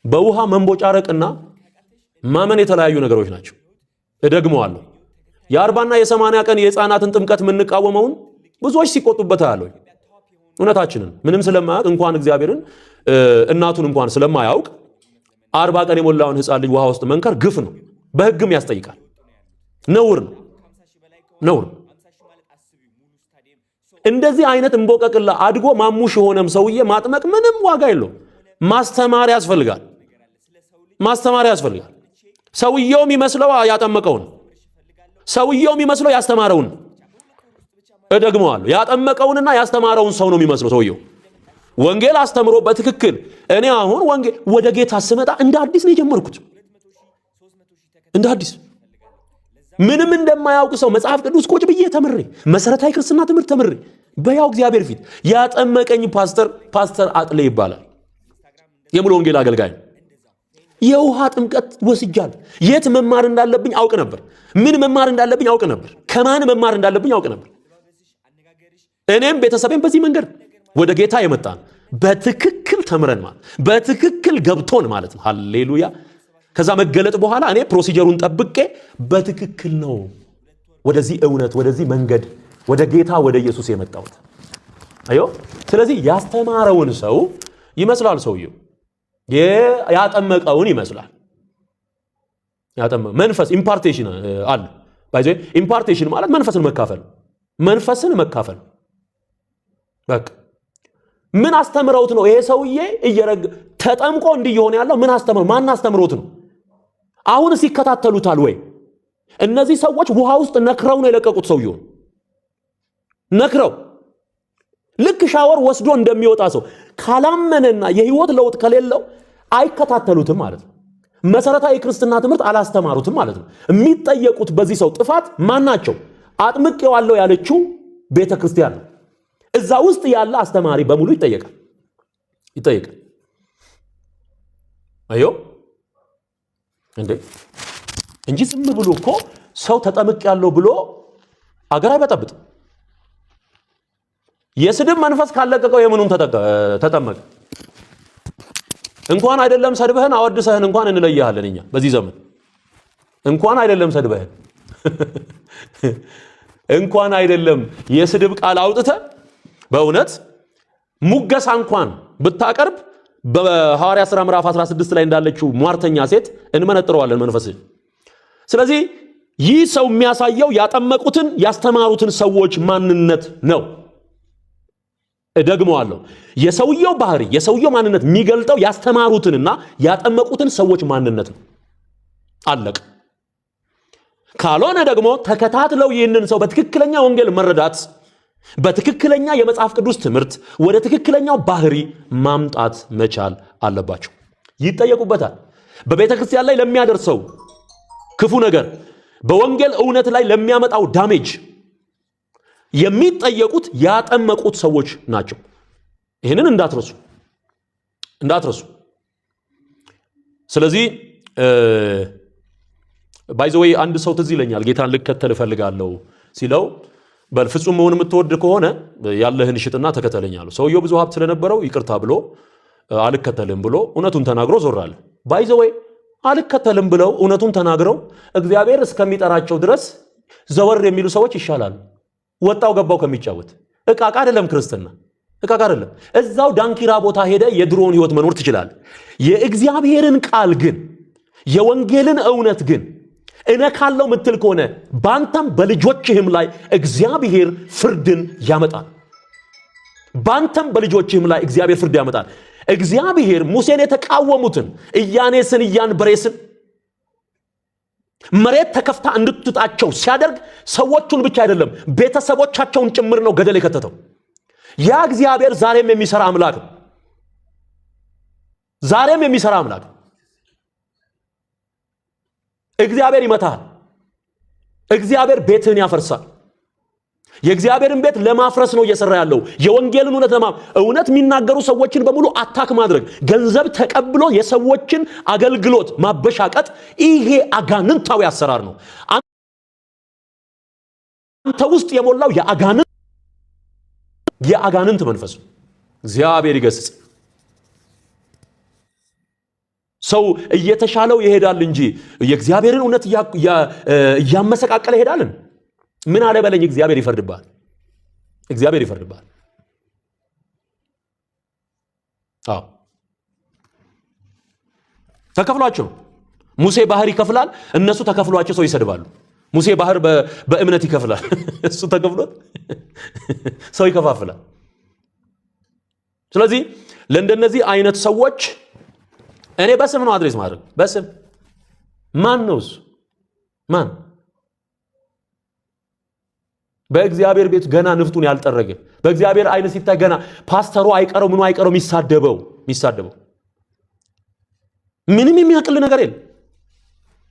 በውሃ መንቦጫረቅና ማመን የተለያዩ ነገሮች ናቸው። እደግመዋለሁ። የ40ና የ80 ቀን የህፃናትን ጥምቀት የምንቃወመውን ብዙዎች ሲቆጡበት አያለሁ። እውነታችንን ምንም ስለማያውቅ እንኳን እግዚአብሔርን እናቱን እንኳን ስለማያውቅ 40 ቀን የሞላውን ህፃን ልጅ ውሃ ውስጥ መንከር ግፍ ነው፣ በህግም ያስጠይቃል። ነውር ነው፣ ነውር። እንደዚህ አይነት እንቦቀቅላ አድጎ ማሙሽ የሆነም ሰውዬ ማጥመቅ ምንም ዋጋ የለውም። ማስተማር ያስፈልጋል፣ ማስተማር ያስፈልጋል። ሰውየው የሚመስለው ያጠመቀውን፣ ሰውየው የሚመስለው ያስተማረውን። እደግመዋለሁ፣ ያጠመቀውንና ያስተማረውን ሰው ነው የሚመስለው ሰውየው። ወንጌል አስተምሮ በትክክል እኔ አሁን ወንጌል ወደ ጌታ ስመጣ እንደ አዲስ ነው የጀመርኩት፣ እንደ አዲስ ምንም እንደማያውቅ ሰው መጽሐፍ ቅዱስ ቁጭ ብዬ ተምሬ መሰረታዊ ክርስትና ትምህርት ተምሬ በያው እግዚአብሔር ፊት ያጠመቀኝ ፓስተር አጥሌ ይባላል። የሙሉ ወንጌል አገልጋይ። የውሃ ጥምቀት ወስጃል። የት መማር እንዳለብኝ አውቅ ነበር። ምን መማር እንዳለብኝ አውቅ ነበር። ከማን መማር እንዳለብኝ አውቅ ነበር። እኔም ቤተሰቤም በዚህ መንገድ ወደ ጌታ የመጣን በትክክል ተምረን ማለት በትክክል ገብቶን ማለት ነው። ሃሌሉያ። ከዛ መገለጥ በኋላ እኔ ፕሮሲጀሩን ጠብቄ በትክክል ነው ወደዚህ እውነት ወደዚህ መንገድ ወደ ጌታ ወደ ኢየሱስ የመጣሁት። አዮ ስለዚህ ያስተማረውን ሰው ይመስላል ሰውየው፣ ያጠመቀውን ይመስላል። ያጠመቀ መንፈስ ኢምፓርቴሽን አለ። ባይዘ ኢምፓርቴሽን ማለት መንፈስን መካፈል፣ መንፈስን መካፈል። በቃ ምን አስተምረውት ነው ይሄ ሰውዬ ተጠምቆ እንዲሆን ያለው? ምን አስተምረው? ማን አስተምሮት ነው? አሁንስ ይከታተሉታል ወይ? እነዚህ ሰዎች ውሃ ውስጥ ነክረው ነው የለቀቁት ሰውየው። ነክረው ልክ ሻወር ወስዶ እንደሚወጣ ሰው ካላመነና የህይወት ለውጥ ከሌለው አይከታተሉትም ማለት ነው። መሰረታዊ ክርስትና ትምህርት አላስተማሩትም ማለት ነው። የሚጠየቁት በዚህ ሰው ጥፋት ማን ናቸው? አጥምቄዋለሁ ያለችው ቤተክርስቲያን ነው። እዛ ውስጥ ያለ አስተማሪ በሙሉ ይጠየቃል። አዮ እንጂ ዝም ብሎ እኮ ሰው ተጠምቄያለሁ ብሎ አገር አይበጠብጥም። የስድብ መንፈስ ካለቀቀው የምኑን ተጠመቀ? እንኳን አይደለም ሰድበህን አወድሰህን እንኳን እንለያለን እኛ በዚህ ዘመን። እንኳን አይደለም ሰድበህን እንኳን አይደለም የስድብ ቃል አውጥተ በእውነት ሙገሳ እንኳን ብታቀርብ በሐዋርያ ሥራ ምዕራፍ 16 ላይ እንዳለችው ሟርተኛ ሴት እንመነጥረዋለን መንፈስ። ስለዚህ ይህ ሰው የሚያሳየው ያጠመቁትን ያስተማሩትን ሰዎች ማንነት ነው። እደግመዋለሁ፣ የሰውየው ባህሪ የሰውየው ማንነት የሚገልጠው ያስተማሩትንና ያጠመቁትን ሰዎች ማንነት ነው። አለቀ። ካልሆነ ደግሞ ተከታትለው ይህንን ሰው በትክክለኛ ወንጌል መረዳት በትክክለኛ የመጽሐፍ ቅዱስ ትምህርት ወደ ትክክለኛው ባህሪ ማምጣት መቻል አለባቸው። ይጠየቁበታል። በቤተ ክርስቲያን ላይ ለሚያደርሰው ክፉ ነገር፣ በወንጌል እውነት ላይ ለሚያመጣው ዳሜጅ የሚጠየቁት ያጠመቁት ሰዎች ናቸው። ይህንን እንዳትረሱ። ስለዚህ ባይዘወይ አንድ ሰው ትዝ ይለኛል ጌታን ልከተል እፈልጋለሁ ሲለው በፍጹም መሆን የምትወድ ከሆነ ያለህን ሽጥና ተከተለኛለሁ። ሰውየው ብዙ ሀብት ስለነበረው ይቅርታ ብሎ አልከተልም ብሎ እውነቱን ተናግሮ ዞራል። ባይዘወይ አልከተልም ብለው እውነቱን ተናግረው እግዚአብሔር እስከሚጠራቸው ድረስ ዘወር የሚሉ ሰዎች ይሻላሉ። ወጣው ገባው ከሚጫወት እቃቃ አይደለም ክርስትና፣ እቃቃ አይደለም። እዛው ዳንኪራ ቦታ ሄደ የድሮውን ህይወት መኖር ትችላለህ። የእግዚአብሔርን ቃል ግን የወንጌልን እውነት ግን እነካለው ምትል ከሆነ ባንተም በልጆችህም ላይ እግዚአብሔር ፍርድን ያመጣል። ባንተም በልጆችህም ላይ እግዚአብሔር ፍርድ ያመጣል። እግዚአብሔር ሙሴን የተቃወሙትን ኢያኔስን ኢያንበሬስን መሬት ተከፍታ እንድትጣቸው ሲያደርግ ሰዎቹን ብቻ አይደለም ቤተሰቦቻቸውን ጭምር ነው ገደል የከተተው። ያ እግዚአብሔር ዛሬም የሚሰራ አምላክ ነው። ዛሬም የሚሰራ አምላክ ነው። እግዚአብሔር ይመታል። እግዚአብሔር ቤትህን ያፈርሳል። የእግዚአብሔርን ቤት ለማፍረስ ነው እየሰራ ያለው። የወንጌልን እውነት የሚናገሩ ሰዎችን በሙሉ አታክ ማድረግ፣ ገንዘብ ተቀብሎ የሰዎችን አገልግሎት ማበሻቀጥ፣ ይሄ አጋንንታዊ አሰራር ነው። አንተ ውስጥ የሞላው የአጋንንት መንፈስ ነው። እግዚአብሔር ይገስጽ። ሰው እየተሻለው ይሄዳል እንጂ የእግዚአብሔርን እውነት እያመሰቃቀለ ይሄዳልን? ምን አለ በለኝ፣ እግዚአብሔር ይፈርድባል። እግዚአብሔር ይፈርድባል። አዎ ተከፍሏቸው ሙሴ ባህር ይከፍላል፣ እነሱ ተከፍሏቸው ሰው ይሰድባሉ። ሙሴ ባህር በእምነት ይከፍላል፣ እሱ ተከፍሎት ሰው ይከፋፍላል። ስለዚህ ለእንደነዚህ አይነት ሰዎች እኔ በስም ነው አድሬስ ማድረግ። በስም ማን ነው እሱ? ማን በእግዚአብሔር ቤት ገና ንፍጡን ያልጠረገ በእግዚአብሔር አይነ ሲታይ ገና ፓስተሩ አይቀረው ምኑ አይቀረው የሚሳደበው ምንም የሚያቅል ነገር የለም።